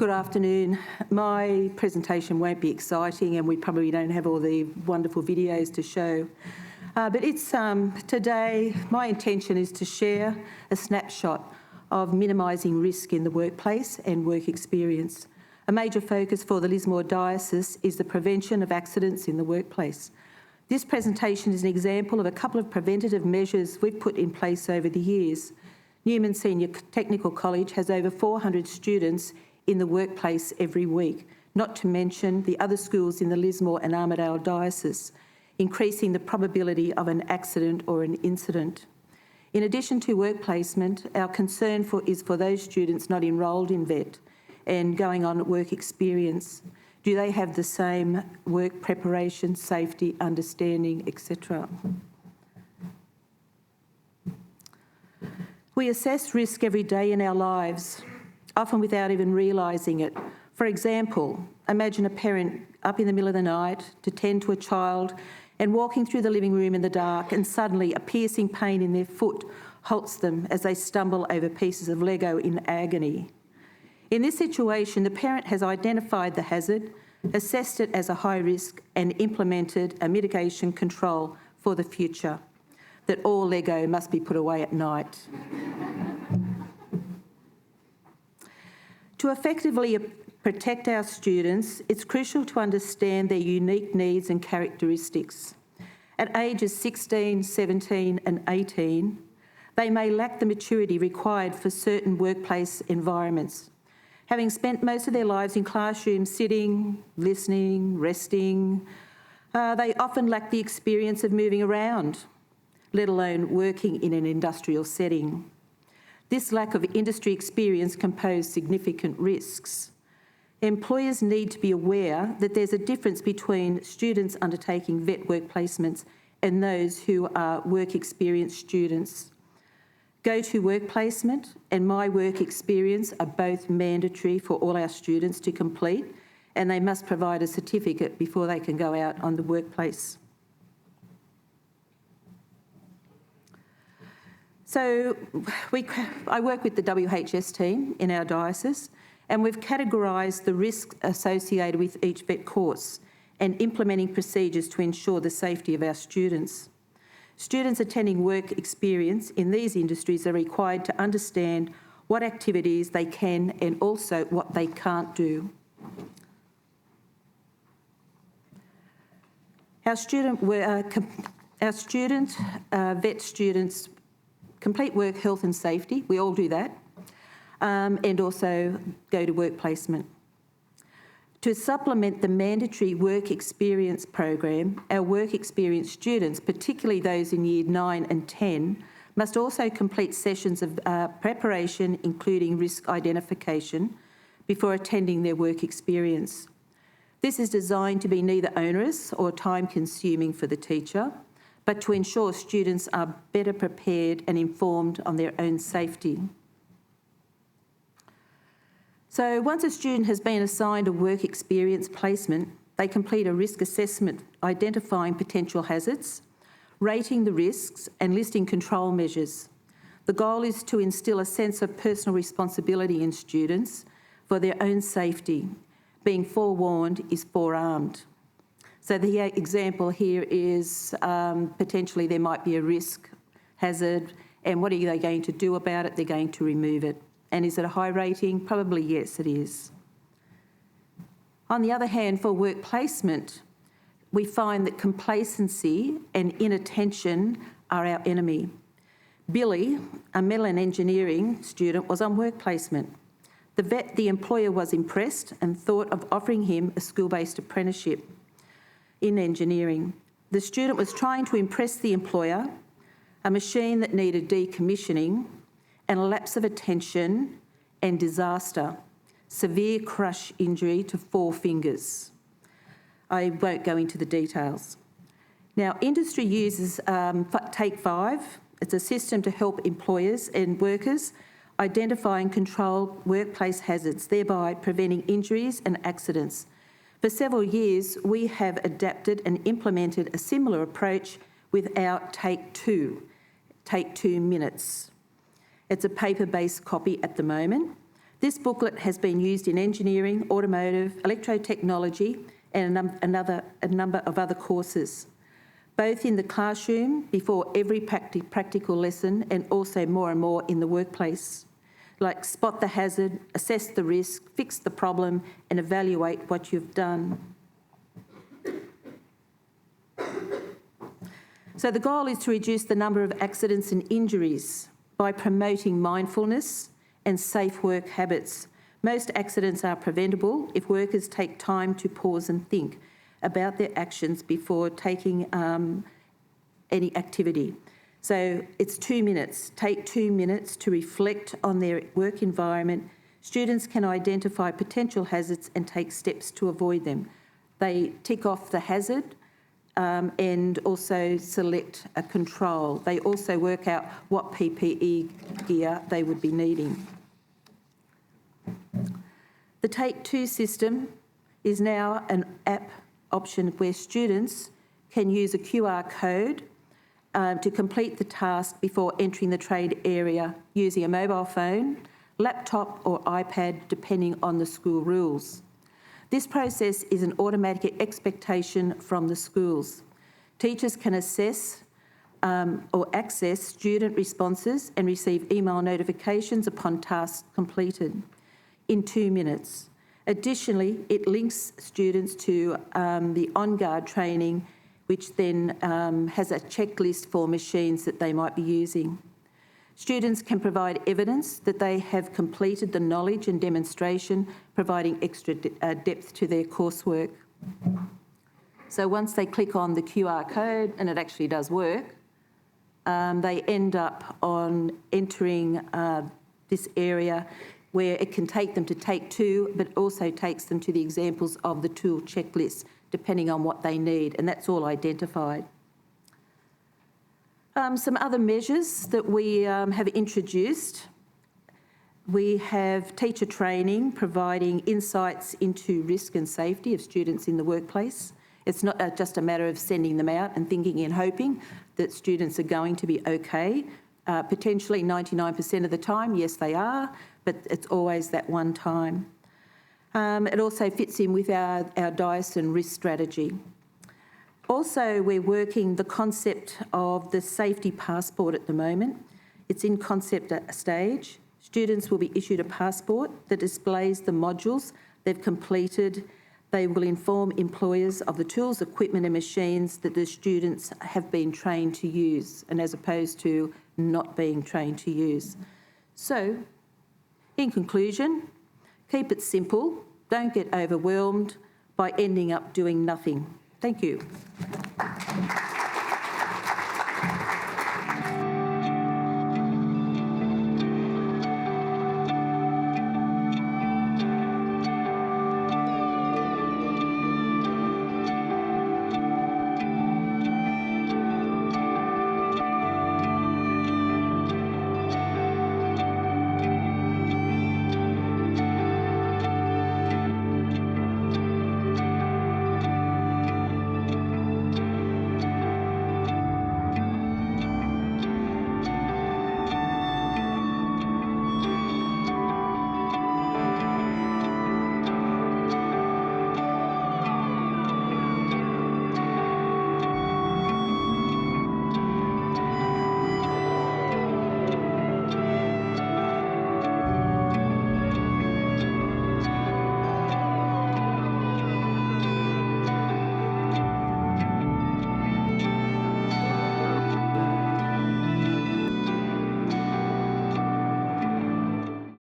Good afternoon. My presentation won't be exciting and we probably don't have all the wonderful videos to show. But it's today, my intention is to share a snapshot of minimising risk in the workplace and work experience. A major focus for the Lismore Diocese is the prevention of accidents in the workplace. This presentation is an example of a couple of preventative measures we've put in place over the years. Newman Senior Technical College has over 400 students in the workplace every week, not to mention the other schools in the Lismore and Armidale Diocese, increasing the probability of an accident or an incident. In addition to work placement, our concern is for those students not enrolled in VET and going on work experience. Do they have the same work preparation, safety, understanding, etc.? We assess risk every day in our lives, often without even realising it. For example, imagine a parent up in the middle of the night to tend to a child and walking through the living room in the dark, and suddenly a piercing pain in their foot halts them as they stumble over pieces of Lego in agony. In this situation, the parent has identified the hazard, assessed it as a high risk and implemented a mitigation control for the future, that all Lego must be put away at night. To effectively protect our students, it's crucial to understand their unique needs and characteristics. At ages 16, 17 and 18, they may lack the maturity required for certain workplace environments. Having spent most of their lives in classrooms sitting, listening, resting, they often lack the experience of moving around, let alone working in an industrial setting. This lack of industry experience can pose significant risks. Employers need to be aware that there's a difference between students undertaking VET work placements and those who are work experience students. Go to work placement and my work experience are both mandatory for all our students to complete, and they must provide a certificate before they can go out on the workplace. So I work with the WHS team in our diocese, and we've categorised the risks associated with each VET course and implementing procedures to ensure the safety of our students. Students attending work experience in these industries are required to understand what activities they can and also what they can't do. Our VET students complete work health and safety, we all do that, and also go to work placement. To supplement the mandatory work experience program, our work experience students, particularly those in year 9 and 10, must also complete sessions of preparation, including risk identification, before attending their work experience. This is designed to be neither onerous or time-consuming for the teacher, but to ensure students are better prepared and informed on their own safety. So once a student has been assigned a work experience placement, they complete a risk assessment identifying potential hazards, rating the risks and listing control measures. The goal is to instil a sense of personal responsibility in students for their own safety. Being forewarned is forearmed. So the example here is potentially there might be a risk hazard, and what are they going to do about it? They're going to remove it. And is it a high rating? Probably yes, it is. On the other hand, for work placement, we find that complacency and inattention are our enemy. Billy, a metal and engineering student, was on work placement. The employer was impressed and thought of offering him a school-based apprenticeship in engineering. The student was trying to impress the employer, a machine that needed decommissioning, and a lapse of attention and disaster, severe crush injury to 4 fingers. I won't go into the details. Now, industry uses Take 5. It's a system to help employers and workers identify and control workplace hazards, thereby preventing injuries and accidents. For several years, we have adapted and implemented a similar approach with our Take 2 minutes. It's a paper-based copy at the moment. This booklet has been used in engineering, automotive, electrotechnology and a number of other courses, both in the classroom before every practical lesson and also more and more in the workplace, like spot the hazard, assess the risk, fix the problem and evaluate what you've done. So the goal is to reduce the number of accidents and injuries by promoting mindfulness and safe work habits. Most accidents are preventable if workers take time to pause and think about their actions before taking any activity. So it's 2 minutes. Take 2 minutes to reflect on their work environment. Students can identify potential hazards and take steps to avoid them. They tick off the hazard and also select a control. They also work out what PPE gear they would be needing. The Take Two system is now an app option where students can use a QR code to complete the task before entering the trade area using a mobile phone, laptop or iPad, depending on the school rules. This process is an automatic expectation from the schools. Teachers can assess or access student responses and receive email notifications upon tasks completed in 2 minutes. Additionally, it links students to the on-guard training, which then has a checklist for machines that they might be using. Students can provide evidence that they have completed the knowledge and demonstration, providing extra depth to their coursework. So once they click on the QR code, and it actually does work, they end up on entering this area where it can take them to Take Two, but also takes them to the examples of the tool checklist, depending on what they need, and that's all identified. Some other measures that we have introduced. We have teacher training, providing insights into risk and safety of students in the workplace. It's not just a matter of sending them out and thinking and hoping that students are going to be okay. Potentially 99% of the time, yes, they are, but it's always that one time. It also fits in with our Diocese risk strategy. Also, we're working the concept of the safety passport at the moment. It's in concept stage. Students will be issued a passport that displays the modules they've completed. They will inform employers of the tools, equipment and machines that the students have been trained to use, and as opposed to not being trained to use. So, in conclusion, keep it simple, don't get overwhelmed by ending up doing nothing. Thank you.